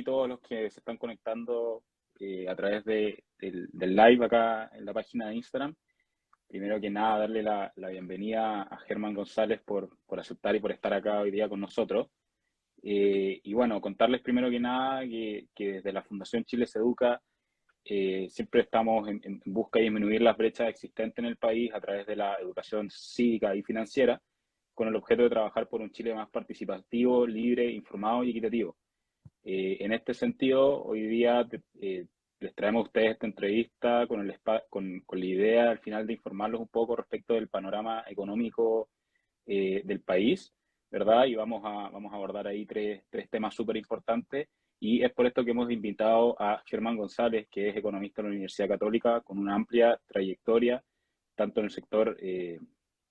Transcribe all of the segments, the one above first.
todos los que se están conectando a través del live acá en la página de Instagram. Primero que nada, darle la bienvenida a Germán González por aceptar y por estar acá hoy día con nosotros. Y bueno, contarles primero que nada que desde la Fundación Chile se Educa siempre estamos en busca de disminuir las brechas existentes en el país a través de la educación cívica y financiera, con el objeto de trabajar por un Chile más participativo, libre, informado y equitativo. En este sentido, hoy día les traemos a ustedes esta entrevista con la idea al final de informarlos un poco respecto del panorama económico del país, ¿verdad? Y vamos a abordar ahí tres temas súper importantes. Y es por esto que hemos invitado a Germán González, que es economista de la Universidad Católica, con una amplia trayectoria, tanto en el sector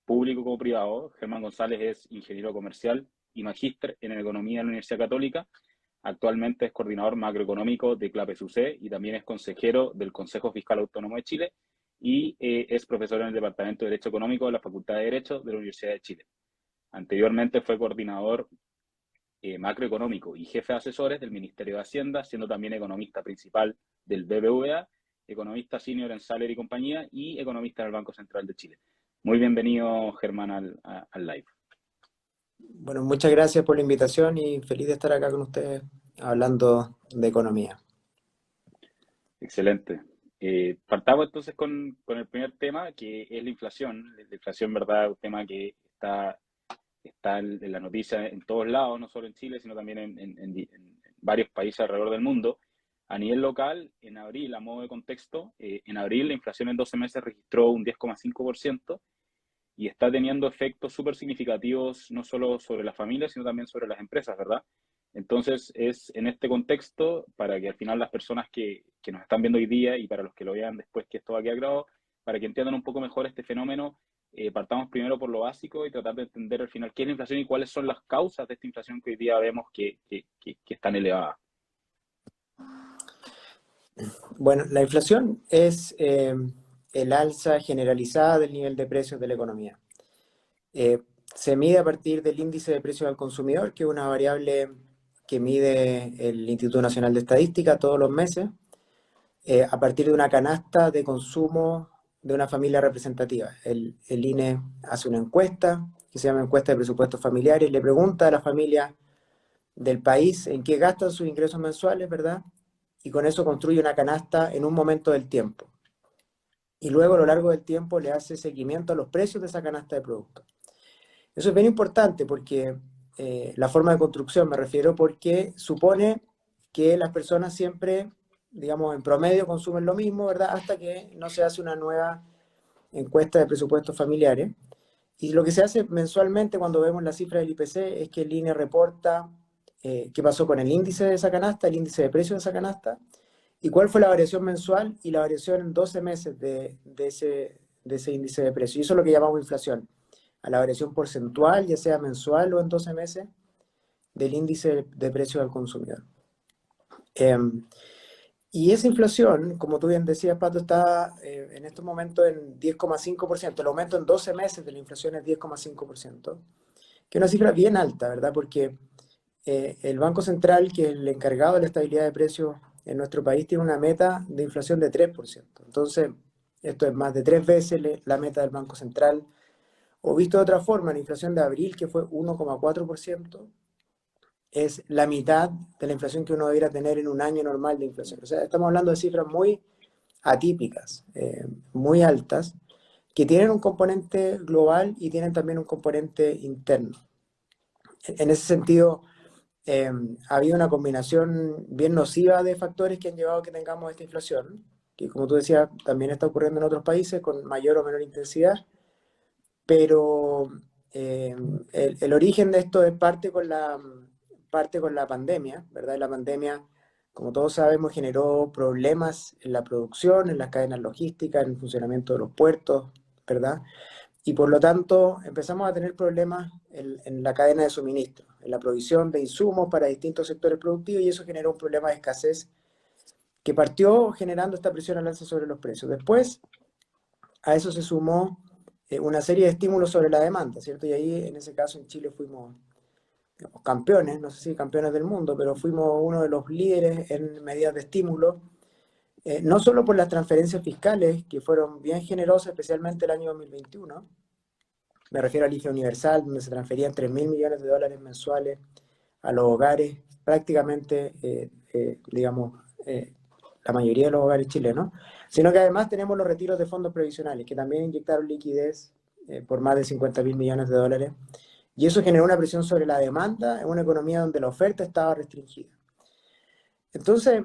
público como privado. Germán González es ingeniero comercial y magíster en economía en la Universidad Católica. Actualmente es coordinador macroeconómico de CLAPES-UC y también es consejero del Consejo Fiscal Autónomo de Chile y es profesor en el Departamento de Derecho Económico de la Facultad de Derecho de la Universidad de Chile. Anteriormente fue coordinador macroeconómico y jefe de asesores del Ministerio de Hacienda, siendo también economista principal del BBVA, economista senior en Saler y compañía y economista en el Banco Central de Chile. Muy bienvenido, Germán, al live. Bueno, muchas gracias por la invitación y feliz de estar acá con ustedes hablando de economía. Excelente. Partamos entonces con el primer tema, que es la inflación. La inflación, ¿verdad? Es un tema que está en la noticia en todos lados, no solo en Chile, sino también en varios países alrededor del mundo. A nivel local, en abril, a modo de contexto, en abril la inflación en 12 meses registró un 10,5% y está teniendo efectos súper significativos no solo sobre las familias, sino también sobre las empresas, ¿verdad? Entonces, es en este contexto, para que al final las personas que nos están viendo hoy día y para los que lo vean después que esto va a quedar grabado, para que entiendan un poco mejor este fenómeno, partamos primero por lo básico y tratar de entender al final qué es la inflación y cuáles son las causas de esta inflación que hoy día vemos que es tan elevada. Bueno, la inflación es el alza generalizada del nivel de precios de la economía. Se mide a partir del índice de precios al consumidor, que es una variable que mide el Instituto Nacional de Estadística todos los meses, a partir de una canasta de consumo de una familia representativa. El INE hace una encuesta, que se llama encuesta de presupuestos familiares, y le pregunta a la familia del país en qué gastan sus ingresos mensuales, ¿verdad? Y con eso construye una canasta en un momento del tiempo. Y luego a lo largo del tiempo le hace seguimiento a los precios de esa canasta de productos. Eso es bien importante porque la forma de construcción, me refiero, porque supone que las personas siempre, digamos, en promedio consumen lo mismo, ¿verdad? Hasta que no se hace una nueva encuesta de presupuestos familiares. Y lo que se hace mensualmente cuando vemos la cifra del IPC es que el INE reporta qué pasó con el índice de esa canasta, el índice de precios de esa canasta, y cuál fue la variación mensual y la variación en 12 meses de ese índice de precios. Y eso es lo que llamamos inflación, a la variación porcentual, ya sea mensual o en 12 meses, del índice de precios al consumidor. Y esa inflación, como tú bien decías, Pato, está en estos momentos en 10,5%. El aumento en 12 meses de la inflación es 10,5%, que es una cifra bien alta, ¿verdad? Porque el Banco Central, que es el encargado de la estabilidad de precios en nuestro país, tiene una meta de inflación de 3%. Entonces, esto es más de 3 veces la meta del Banco Central. O visto de otra forma, la inflación de abril, que fue 1,4%, es la mitad de la inflación que uno debería tener en un año normal de inflación. O sea, estamos hablando de cifras muy atípicas, muy altas, que tienen un componente global y tienen también un componente interno. En ese sentido, ha habido una combinación bien nociva de factores que han llevado a que tengamos esta inflación, que como tú decías, también está ocurriendo en otros países con mayor o menor intensidad, pero el origen de esto es parte con la pandemia, ¿verdad? Y la pandemia, como todos sabemos, generó problemas en la producción, en las cadenas logísticas, en el funcionamiento de los puertos, ¿verdad? Y por lo tanto empezamos a tener problemas en la cadena de suministro, en la provisión de insumos para distintos sectores productivos, y eso generó un problema de escasez que partió generando esta presión al alza sobre los precios. Después, a eso se sumó una serie de estímulos sobre la demanda, ¿cierto? Y ahí, en ese caso, en Chile fuimos campeones, no sé si campeones del mundo, pero fuimos uno de los líderes en medidas de estímulo, no solo por las transferencias fiscales, que fueron bien generosas, especialmente el año 2021. Me refiero al IFE universal, donde se transferían 3.000 millones de dólares mensuales a los hogares, prácticamente, digamos, la mayoría de los hogares chilenos, sino que además tenemos los retiros de fondos previsionales, que también inyectaron liquidez por más de 50.000 millones de dólares, y eso generó una presión sobre la demanda en una economía donde la oferta estaba restringida. Entonces,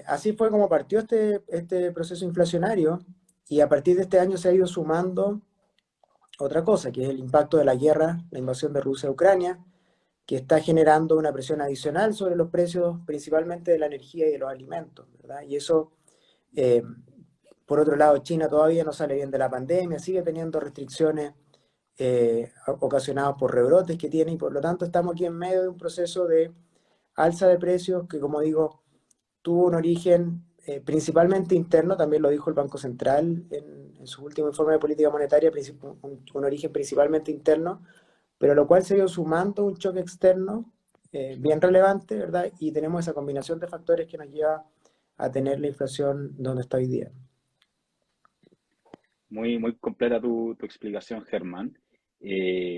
así fue como partió este proceso inflacionario, y a partir de este año se ha ido sumando otra cosa, que es el impacto de la guerra, la invasión de Rusia a Ucrania, que está generando una presión adicional sobre los precios, principalmente de la energía y de los alimentos, ¿verdad? Y eso, eh, por otro lado, China todavía no sale bien de la pandemia, sigue teniendo restricciones ocasionadas por rebrotes que tiene, y por lo tanto estamos aquí en medio de un proceso de alza de precios que, como digo, tuvo un origen principalmente interno, también lo dijo el Banco Central en su último informe de política monetaria, un origen principalmente interno, pero lo cual se ha ido sumando un choque externo bien relevante, ¿verdad? Y tenemos esa combinación de factores que nos lleva a tener la inflación donde está hoy día. Muy, muy completa tu explicación, Germán.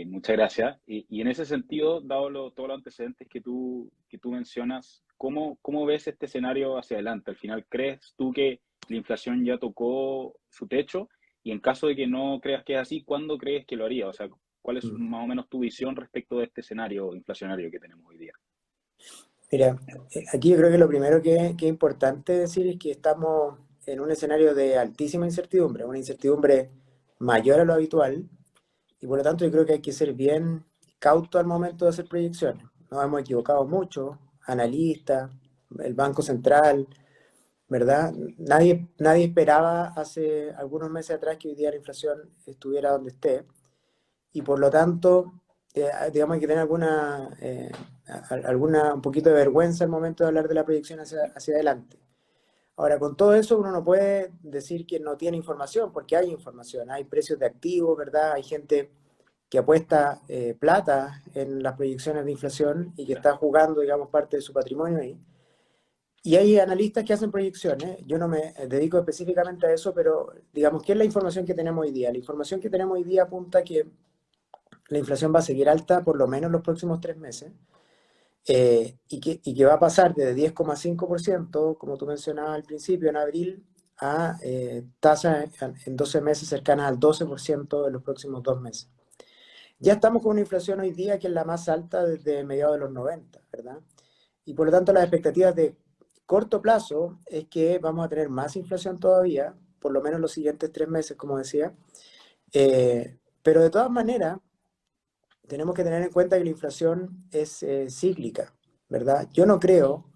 Muchas gracias. Y en ese sentido, dado todos los antecedentes que tú mencionas, ¿cómo ves este escenario hacia adelante? Al final, ¿crees tú que la inflación ya tocó su techo? Y en caso de que no creas que es así, ¿cuándo crees que lo haría? O sea, ¿cuál es Mm. más o menos tu visión respecto de este escenario inflacionario que tenemos hoy día? Mira, aquí yo creo que lo primero que es importante decir es que estamos en un escenario de altísima incertidumbre, una incertidumbre mayor a lo habitual, y por lo tanto yo creo que hay que ser bien cauto al momento de hacer proyecciones. Nos hemos equivocado mucho, analistas, el Banco Central, ¿verdad? Nadie esperaba hace algunos meses atrás que hoy día la inflación estuviera donde esté, y por lo tanto, digamos, hay que tener un poquito de vergüenza al momento de hablar de la proyección hacia adelante. Ahora, con todo eso, uno no puede decir que no tiene información, porque hay información, hay precios de activos, ¿verdad? Hay gente que apuesta plata en las proyecciones de inflación y que está jugando, digamos, parte de su patrimonio ahí. Y hay analistas que hacen proyecciones, yo no me dedico específicamente a eso, pero digamos, ¿qué es la información que tenemos hoy día? La información que tenemos hoy día apunta a que la inflación va a seguir alta por lo menos los próximos 3 meses, y que va a pasar de 10,5%, como tú mencionabas al principio, en abril, a tasas en 12 meses cercanas al 12% en los próximos 2 meses. Ya estamos con una inflación hoy día que es la más alta desde mediados de los 90, ¿verdad? Y por lo tanto las expectativas de corto plazo es que vamos a tener más inflación todavía, por lo menos los siguientes 3 meses, como decía. Pero de todas maneras, tenemos que tener en cuenta que la inflación es cíclica, ¿verdad? Yo no creo,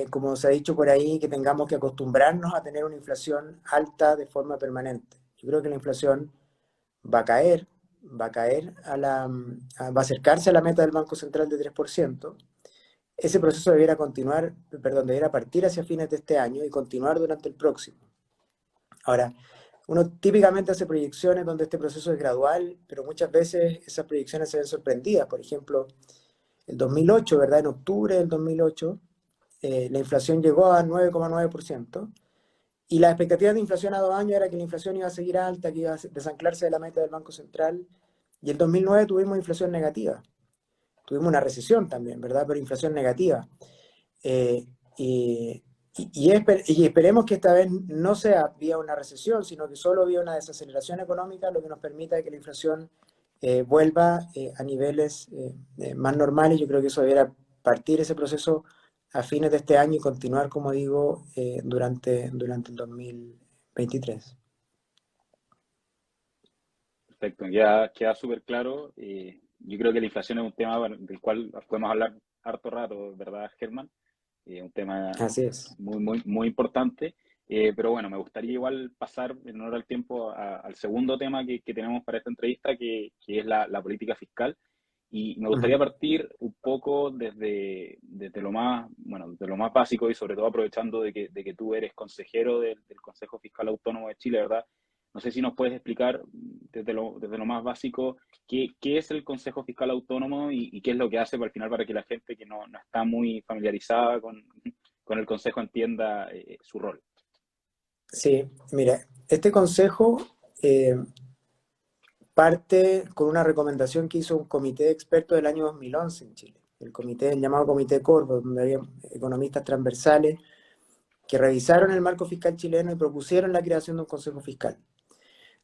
como se ha dicho por ahí, que tengamos que acostumbrarnos a tener una inflación alta de forma permanente. Yo creo que la inflación va a caer, va a acercarse a la meta del Banco Central de 3%. Ese proceso debiera continuar, perdón, debiera partir hacia fines de este año y continuar durante el próximo. Ahora, uno típicamente hace proyecciones donde este proceso es gradual, pero muchas veces esas proyecciones se ven sorprendidas. Por ejemplo, el 2008, ¿verdad? En octubre del 2008, la inflación llegó a 9,9%, y la expectativa de inflación a 2 años era que la inflación iba a seguir alta, que iba a desanclarse de la meta del Banco Central, y el 2009 tuvimos inflación negativa. Tuvimos una recesión también, ¿verdad? Pero inflación negativa. Eh, y, y esperemos que esta vez no sea vía una recesión, sino que solo vía una desaceleración económica, lo que nos permita que la inflación vuelva a niveles más normales. Yo creo que eso debería partir ese proceso a fines de este año y continuar, como digo, durante el 2023. Perfecto, queda súper claro. Yo creo que la inflación es un tema del cual podemos hablar harto rato, ¿verdad, Germán? Un tema Así es. muy, muy, muy importante. Pero bueno, me gustaría igual pasar en honor al tiempo al segundo tema que tenemos para esta entrevista, que es la política fiscal. Y me gustaría Ujú. partir un poco desde lo más, bueno, de lo más básico y sobre todo aprovechando de que tú eres consejero del Consejo Fiscal Autónomo de Chile, ¿verdad? No sé si nos puedes explicar desde lo más básico qué es el Consejo Fiscal Autónomo y qué es lo que hace al final para que la gente que no está muy familiarizada con el Consejo entienda su rol. Sí, mira, este consejo parte con una recomendación que hizo un comité de expertos del año 2011 en Chile, el llamado Comité Corvo, donde había economistas transversales que revisaron el marco fiscal chileno y propusieron la creación de un consejo fiscal.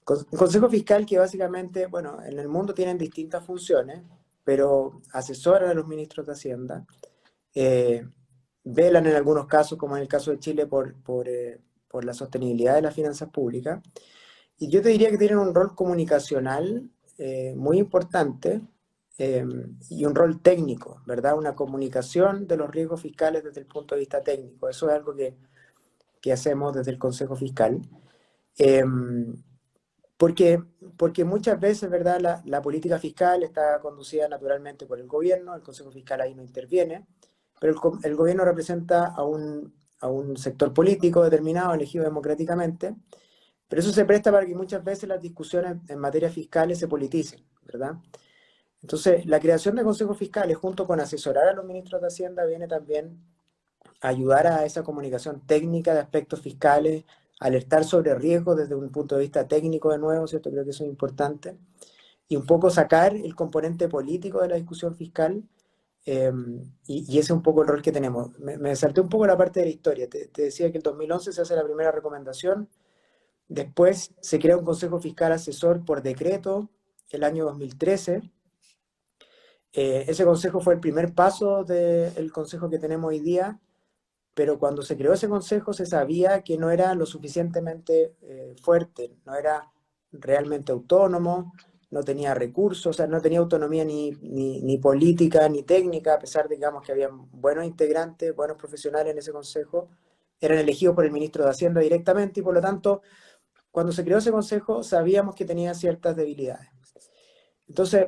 Un consejo fiscal que básicamente, bueno, en el mundo tienen distintas funciones, pero asesoran a los ministros de Hacienda, eh, velan en algunos casos, como en el caso de Chile, por la sostenibilidad de las finanzas públicas. Y yo te diría que tienen un rol comunicacional muy importante eh, y un rol técnico, ¿verdad? Una comunicación de los riesgos fiscales desde el punto de vista técnico. Eso es algo que hacemos desde el Consejo Fiscal. Eh, porque muchas veces, ¿verdad? La política fiscal está conducida naturalmente por el gobierno, el Consejo Fiscal ahí no interviene, pero el gobierno representa a un sector político determinado, elegido democráticamente, pero eso se presta para que muchas veces las discusiones en materia fiscales se politicen, ¿verdad? Entonces, la creación de consejos fiscales junto con asesorar a los ministros de Hacienda viene también a ayudar a esa comunicación técnica de aspectos fiscales, alertar sobre riesgos desde un punto de vista técnico de nuevo, ¿cierto? Creo que eso es importante. Y un poco sacar el componente político de la discusión fiscal, eh, y ese es un poco el rol que tenemos. Me salté un poco la parte de la historia. Te decía que en 2011 se hace la primera recomendación. Después se crea un Consejo Fiscal Asesor por decreto el año 2013. Ese consejo fue el primer paso del consejo que tenemos hoy día, pero cuando se creó ese consejo se sabía que no era lo suficientemente fuerte, no era realmente autónomo, no tenía recursos, o sea, no tenía autonomía ni política ni técnica, a pesar de digamos, que había buenos integrantes, buenos profesionales en ese consejo, eran elegidos por el ministro de Hacienda directamente y por lo tanto cuando se creó ese consejo sabíamos que tenía ciertas debilidades. Entonces,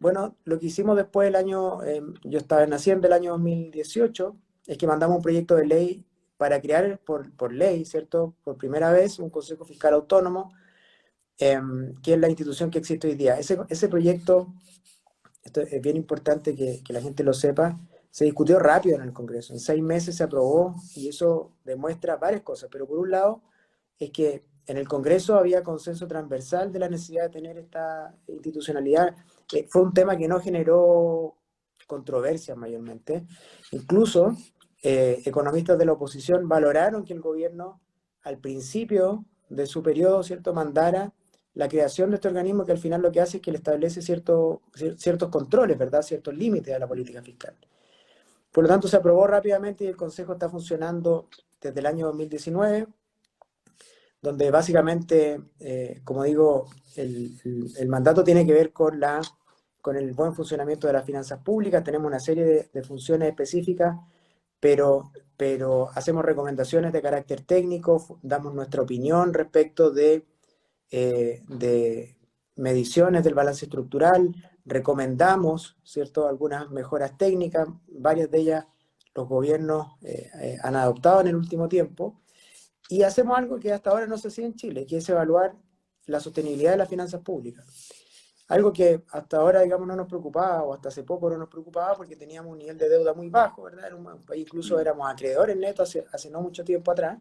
bueno, lo que hicimos después del año, yo estaba en Hacienda el año 2018, es que mandamos un proyecto de ley para crear por ley, ¿cierto? Por primera vez un Consejo Fiscal Autónomo, que es la institución que existe hoy día. Ese proyecto, esto es bien importante que la gente lo sepa, se discutió rápido en el Congreso. En 6 meses se aprobó y eso demuestra varias cosas. Pero por un lado, es que en el Congreso había consenso transversal de la necesidad de tener esta institucionalidad. Fue un tema que no generó controversias mayormente. Incluso economistas de la oposición valoraron que el gobierno al principio de su periodo, ¿cierto?, mandara la creación de este organismo que al final lo que hace es que le establece ciertos controles, ¿verdad?, ciertos límites a la política fiscal. Por lo tanto, se aprobó rápidamente y el Consejo está funcionando desde el año 2019, donde básicamente, como digo, el mandato tiene que ver con el buen funcionamiento de las finanzas públicas. Tenemos una serie de funciones específicas, pero hacemos recomendaciones de carácter técnico, damos nuestra opinión respecto de mediciones del balance estructural, recomendamos, ¿cierto?, algunas mejoras técnicas, varias de ellas los gobiernos han adoptado en el último tiempo, y hacemos algo que hasta ahora no se hacía en Chile, que es evaluar la sostenibilidad de las finanzas públicas. Algo que hasta ahora, digamos, no nos preocupaba, o hasta hace poco no nos preocupaba, porque teníamos un nivel de deuda muy bajo, ¿verdad? Era un país, incluso éramos acreedores netos hace no mucho tiempo atrás,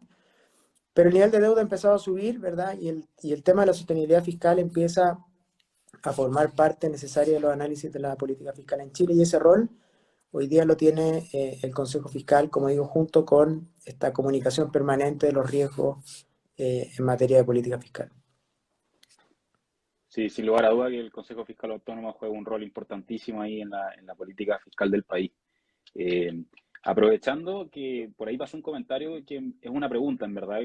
pero el nivel de deuda ha empezado a subir, ¿verdad? Y el tema de la sostenibilidad fiscal empieza a formar parte necesaria de los análisis de la política fiscal en Chile, y ese rol hoy día lo tiene el Consejo Fiscal, como digo, junto con esta comunicación permanente de los riesgos en materia de política fiscal. Sí, sin lugar a duda que el Consejo Fiscal Autónomo juega un rol importantísimo ahí en la política fiscal del país. Eh, Aprovechando que por ahí pasó un comentario que es una pregunta, en verdad,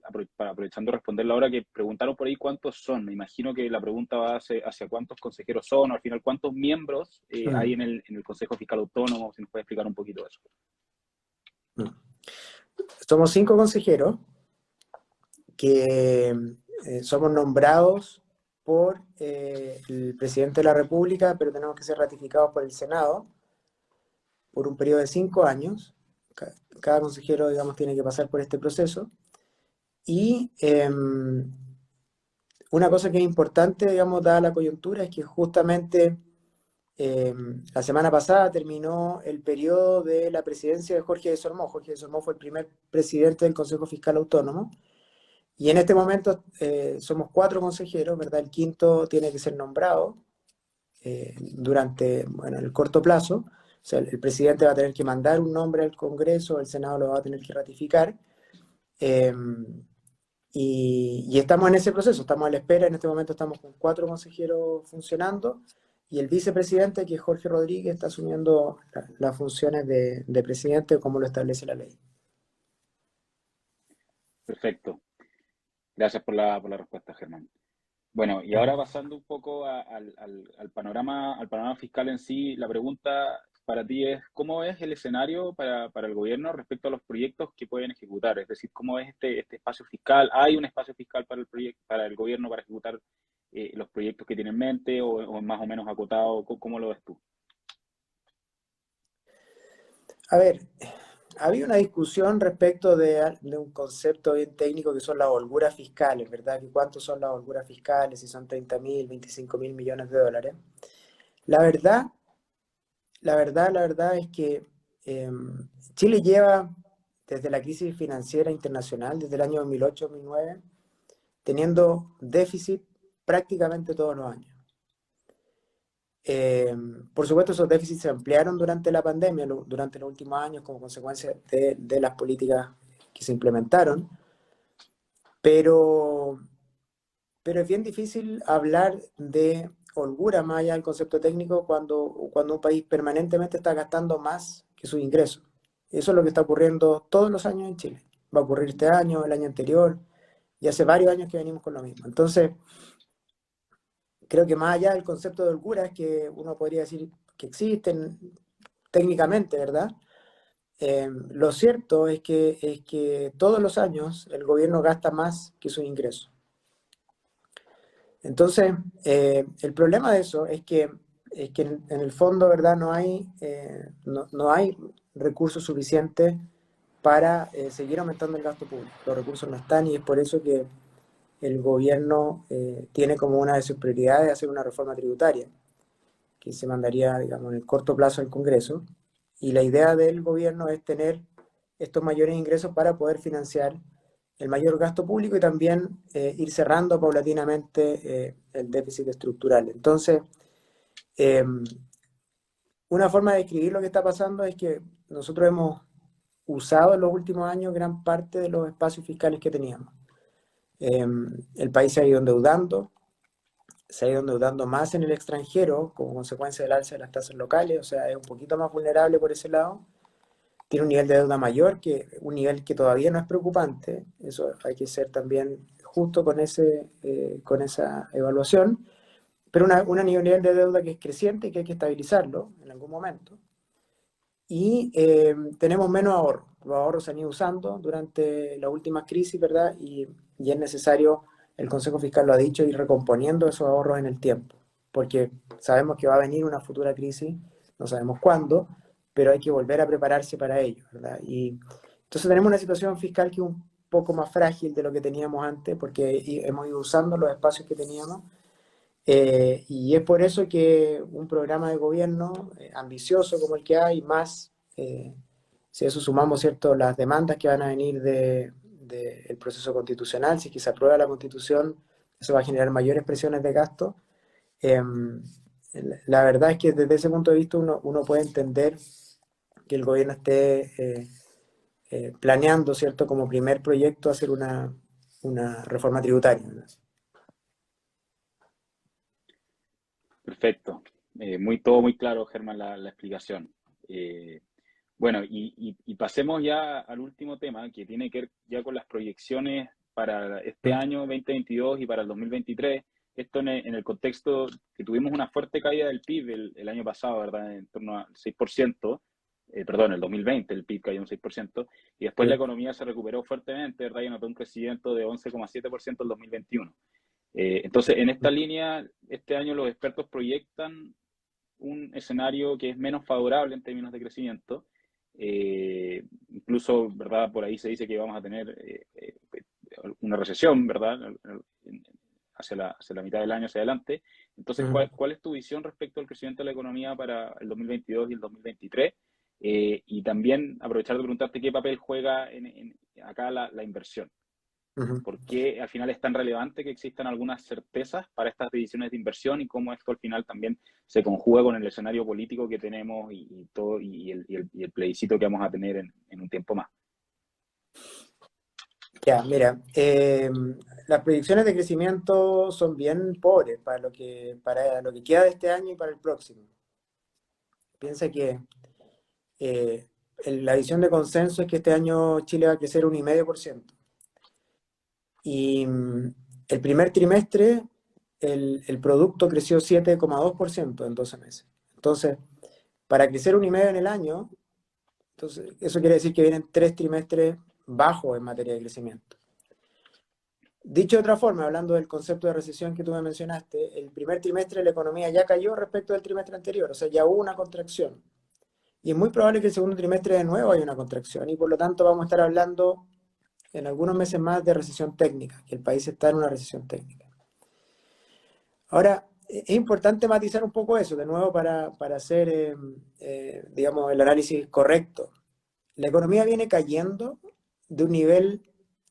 aprovechando responderla ahora, que preguntaron por ahí cuántos son. Me imagino que la pregunta va hacia cuántos consejeros son, o al final cuántos miembros hay Mm, en el Consejo Fiscal Autónomo, si nos puede explicar un poquito eso. mm. Somos 5 consejeros que somos nombrados por el presidente de la República, pero tenemos que ser ratificados por el Senado por un periodo de 5 años. Cada consejero, digamos, tiene que pasar por este proceso. Y una cosa que es importante, digamos, dada la coyuntura, es que justamente eh, la semana pasada terminó el periodo de la presidencia de Jorge de Sormó. Jorge de Sormó fue el primer presidente del Consejo Fiscal Autónomo. Y en este momento somos 4 consejeros, ¿verdad? El quinto tiene que ser nombrado durante, bueno, el corto plazo. O sea, el presidente va a tener que mandar un nombre al Congreso, el Senado lo va a tener que ratificar. Eh, y estamos en ese proceso, estamos a la espera. En este momento estamos con 4 consejeros funcionando y el vicepresidente, que es Jorge Rodríguez, está asumiendo las funciones de presidente como lo establece la ley. Perfecto. Gracias por la respuesta, Germán. Bueno, y ahora pasando un poco al panorama fiscal en sí, la pregunta para ti es, ¿cómo es el escenario para el gobierno respecto a los proyectos que pueden ejecutar? Es decir, ¿cómo es este espacio fiscal? ¿Hay un espacio fiscal para para el gobierno para ejecutar los proyectos que tiene en mente o más o menos acotado? ¿Cómo lo ves tú? A ver, había una discusión respecto de un concepto bien técnico que son las holguras fiscales, ¿verdad? Que ¿cuántos son las holguras fiscales? Si son 30.000, 25.000 millones de dólares. La verdad, la verdad es que eh, Chile lleva desde la crisis financiera internacional, desde el año 2008-2009, teniendo déficit prácticamente todos los años. Eh, por supuesto, esos déficits se ampliaron durante la pandemia, durante los últimos años, como consecuencia de las políticas que se implementaron, pero, pero es bien difícil hablar de holgura más allá del concepto técnico cuando un país permanentemente está gastando más que sus ingresos. Eso es lo que está ocurriendo todos los años en Chile. Va a ocurrir este año, el año anterior, y hace varios años que venimos con lo mismo. Entonces, creo que más allá del concepto de holgura, es que uno podría decir que existen técnicamente, ¿verdad? Lo cierto es que todos los años el gobierno gasta más que sus ingresos. Entonces, el problema de eso es que en el fondo, ¿verdad? No hay recursos suficientes para seguir aumentando el gasto público. Los recursos no están y es por eso que el gobierno tiene como una de sus prioridades hacer una reforma tributaria que se mandaría, digamos, en el corto plazo al Congreso. Y la idea del gobierno es tener estos mayores ingresos para poder financiar el mayor gasto público y también ir cerrando paulatinamente el déficit estructural. Entonces, eh, una forma de describir lo que está pasando es que nosotros hemos usado en los últimos años gran parte de los espacios fiscales que teníamos. El país se ha ido endeudando más en el extranjero como consecuencia del alza de las tasas locales, o sea, es un poquito más vulnerable por ese lado. Tiene un nivel de deuda mayor, un nivel que todavía no es preocupante, eso hay que ser también justo con esa evaluación, pero un nivel de deuda que es creciente y que hay que estabilizarlo en algún momento. Y tenemos menos ahorros. Los ahorros se han ido usando durante la última crisis, ¿verdad? Y es necesario, el Consejo Fiscal lo ha dicho, ir recomponiendo esos ahorros en el tiempo, porque sabemos que va a venir una futura crisis, no sabemos cuándo, pero hay que volver a prepararse para ello, ¿verdad? Y entonces tenemos una situación fiscal que es un poco más frágil de lo que teníamos antes, porque hemos ido usando los espacios que teníamos y es por eso que un programa de gobierno ambicioso como el que hay, más si a eso sumamos, ¿cierto?, las demandas que van a venir del proceso constitucional, si es que se aprueba la constitución, eso va a generar mayores presiones de gasto. Eh, la verdad es que desde ese punto de vista uno puede entender que el gobierno esté planeando, ¿cierto?, como primer proyecto hacer una reforma tributaria, ¿verdad? Perfecto. Todo muy claro, Germán, la explicación. Eh, bueno, y pasemos ya al último tema que tiene que ver ya con las proyecciones para este año 2022 y para el 2023. Esto en el contexto que tuvimos una fuerte caída del PIB el año pasado, ¿verdad? En torno al 6%, perdón, el 2020 el PIB cayó un 6%, y después la Sí. economía se recuperó fuertemente, ¿verdad? Y anotó un crecimiento de 11,7% el 2021. Entonces, en esta línea, este año los expertos proyectan un escenario que es menos favorable en términos de crecimiento. Incluso, ¿verdad? Por ahí se dice que vamos a tener una recesión, ¿verdad? hacia la mitad del año hacia adelante. Entonces, Ujú. ¿cuál es tu visión respecto al crecimiento de la economía para el 2022 y el 2023? Y también aprovechar de preguntarte qué papel juega acá la inversión. Ujú. ¿Por qué al final es tan relevante que existan algunas certezas para estas decisiones de inversión y cómo esto al final también se conjuga con el escenario político que tenemos y todo y el plebiscito que vamos a tener en un tiempo más? Ya, mira, las predicciones de crecimiento son bien pobres para lo que queda de este año y para el próximo. Piensa que la visión de consenso es que este año Chile va a crecer 1,5%. Y el primer trimestre el producto creció 7,2% en 12 meses. Entonces, para crecer 1,5% en el año, entonces, eso quiere decir que vienen 3 trimestres bajos en materia de crecimiento. Dicho de otra forma, hablando del concepto de recesión que tú me mencionaste, el primer trimestre la economía ya cayó respecto del trimestre anterior, o sea, ya hubo una contracción. Y es muy probable que el segundo trimestre de nuevo haya una contracción y por lo tanto vamos a estar hablando en algunos meses más de recesión técnica, que el país está en una recesión técnica. Ahora, es importante matizar un poco eso, de nuevo, para hacer, digamos, el análisis correcto. La economía viene cayendo de un nivel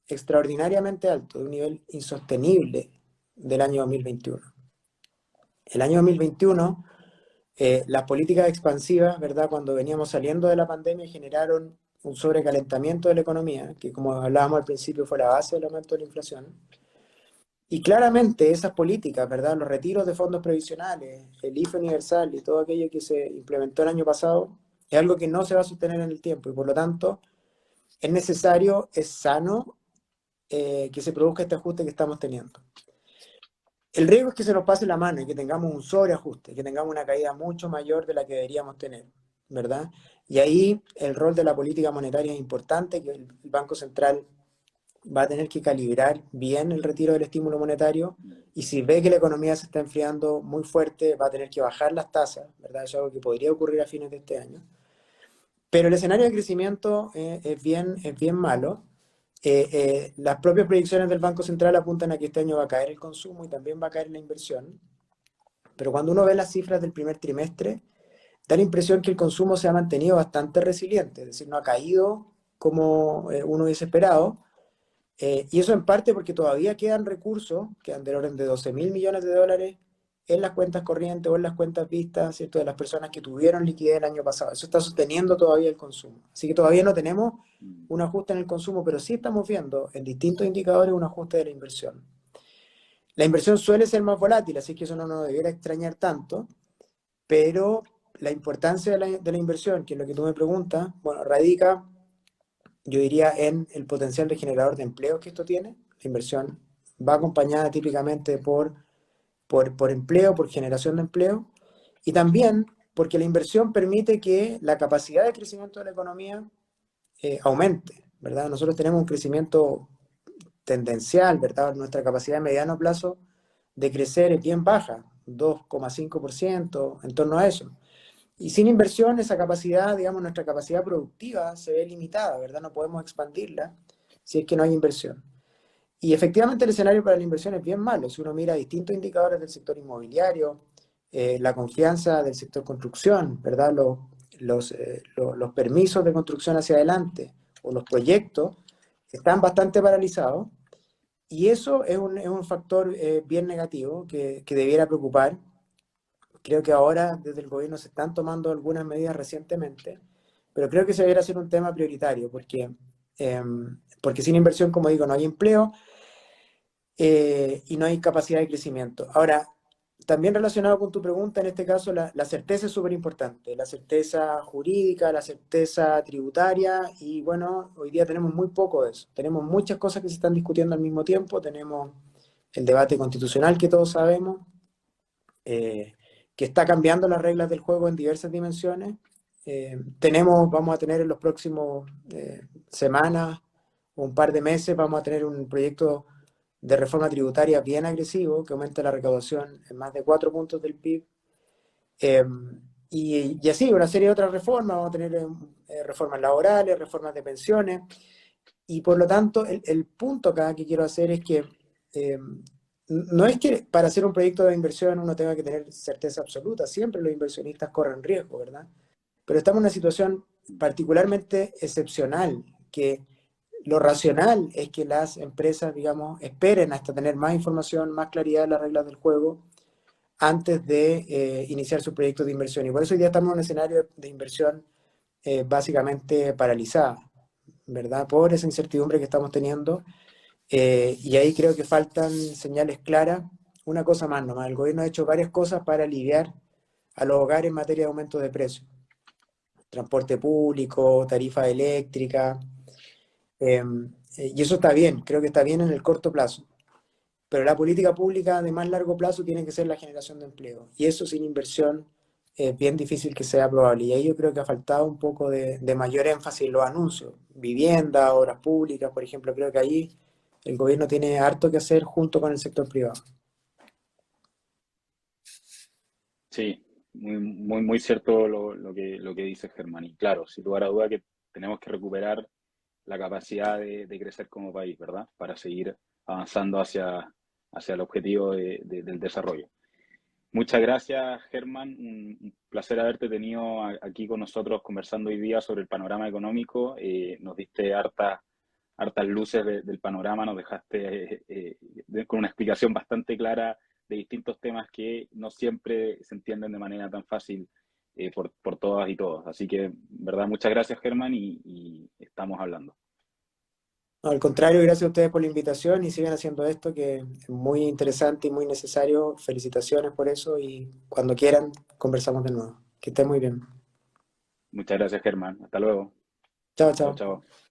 extraordinariamente alto, de un nivel insostenible del año 2021. El año 2021, las políticas expansivas, ¿verdad? Cuando veníamos saliendo de la pandemia, generaron un sobrecalentamiento de la economía, que como hablábamos al principio fue la base del aumento de la inflación. Y claramente esas políticas, ¿verdad? Los retiros de fondos previsionales, el IFE universal y todo aquello que se implementó el año pasado, es algo que no se va a sostener en el tiempo y por lo tanto es necesario, es sano que se produzca este ajuste que estamos teniendo. El riesgo es que se nos pase la mano y que tengamos un sobreajuste, que tengamos una caída mucho mayor de la que deberíamos tener, ¿verdad? Y ahí el rol de la política monetaria es importante, que el Banco Central va a tener que calibrar bien el retiro del estímulo monetario y si ve que la economía se está enfriando muy fuerte, va a tener que bajar las tasas, ¿verdad? Eso es algo que podría ocurrir a fines de este año. Pero el escenario de crecimiento es bien malo. Las propias predicciones del Banco Central apuntan a que este año va a caer el consumo y también va a caer la inversión. Pero cuando uno ve las cifras del primer trimestre, da la impresión que el consumo se ha mantenido bastante resiliente, es decir, no ha caído como uno hubiese esperado. Y eso en parte porque todavía quedan recursos, quedan del orden de 12.000 millones de dólares en las cuentas corrientes o en las cuentas vistas, ¿cierto? De las personas que tuvieron liquidez el año pasado. Eso está sosteniendo todavía el consumo. Así que todavía no tenemos un ajuste en el consumo, pero sí estamos viendo en distintos indicadores un ajuste de la inversión. La inversión suele ser más volátil, así que eso no nos debiera extrañar tanto, pero la importancia de la inversión, que es lo que tú me preguntas, bueno, radica, yo diría, en el potencial de generador de empleo que esto tiene. La inversión va acompañada típicamente por empleo, por generación de empleo, y también porque la inversión permite que la capacidad de crecimiento de la economía aumente, ¿verdad? Nosotros tenemos un crecimiento tendencial, ¿verdad? Nuestra capacidad a mediano plazo de crecer es bien baja, 2,5%, en torno a eso. Y sin inversión, esa capacidad, digamos, nuestra capacidad productiva se ve limitada, ¿verdad? No podemos expandirla si es que no hay inversión. Y efectivamente el escenario para la inversión es bien malo. Si uno mira distintos indicadores del sector inmobiliario, la confianza del sector construcción, ¿verdad? Los permisos de construcción hacia adelante o los proyectos están bastante paralizados. Y eso es un factor bien negativo que debiera preocupar. Creo que ahora desde el gobierno se están tomando algunas medidas recientemente, pero creo que se debería ser un tema prioritario eh, porque sin inversión, como digo, no hay empleo y no hay capacidad de crecimiento. Ahora, también relacionado con tu pregunta, en este caso la certeza es súper importante, la certeza jurídica, la certeza tributaria y bueno, hoy día tenemos muy poco de eso. Tenemos muchas cosas que se están discutiendo al mismo tiempo, tenemos el debate constitucional que todos sabemos, eh, que está cambiando las reglas del juego en diversas dimensiones. Vamos a tener en los próximos semanas o un par de meses, vamos a tener un proyecto de reforma tributaria bien agresivo que aumenta la recaudación en más de 4 puntos del PIB. Eh, y así, una serie de otras reformas, vamos a tener reformas laborales, reformas de pensiones, y por lo tanto, el punto acá que quiero hacer es que eh, no es que para hacer un proyecto de inversión uno tenga que tener certeza absoluta, siempre los inversionistas corren riesgo, ¿verdad? Pero estamos en una situación particularmente excepcional, que lo racional es que las empresas, digamos, esperen hasta tener más información, más claridad de las reglas del juego antes de iniciar sus proyectos de inversión. Y por eso hoy día estamos en un escenario de inversión básicamente paralizada, ¿verdad? Por esa incertidumbre que estamos teniendo. Y ahí creo que faltan señales claras. Una cosa más nomás, el gobierno ha hecho varias cosas para aliviar a los hogares en materia de aumento de precios. Transporte público, tarifa eléctrica, eh, y eso está bien, creo que está bien en el corto plazo. Pero la política pública de más largo plazo tiene que ser la generación de empleo. Y eso sin inversión es bien difícil que sea probable. Y ahí yo creo que ha faltado un poco de mayor énfasis en los anuncios. Vivienda, obras públicas, por ejemplo, creo que ahí el gobierno tiene harto que hacer junto con el sector privado. Sí, muy cierto lo que dice Germán. Y claro, sin lugar a duda que tenemos que recuperar la capacidad de crecer como país, ¿verdad? Para seguir avanzando hacia el objetivo del desarrollo. Muchas gracias, Germán. Un placer haberte tenido aquí con nosotros conversando hoy día sobre el panorama económico. Nos diste hartas luces del panorama, nos dejaste con una explicación bastante clara de distintos temas que no siempre se entienden de manera tan fácil por todas y todos. Así que, verdad, muchas gracias, Germán, y estamos hablando. No, al contrario, gracias a ustedes por la invitación y sigan haciendo esto que es muy interesante y muy necesario. Felicitaciones por eso y cuando quieran conversamos de nuevo. Que estén muy bien. Muchas gracias, Germán. Hasta luego. Chao, Chao, chao. chao.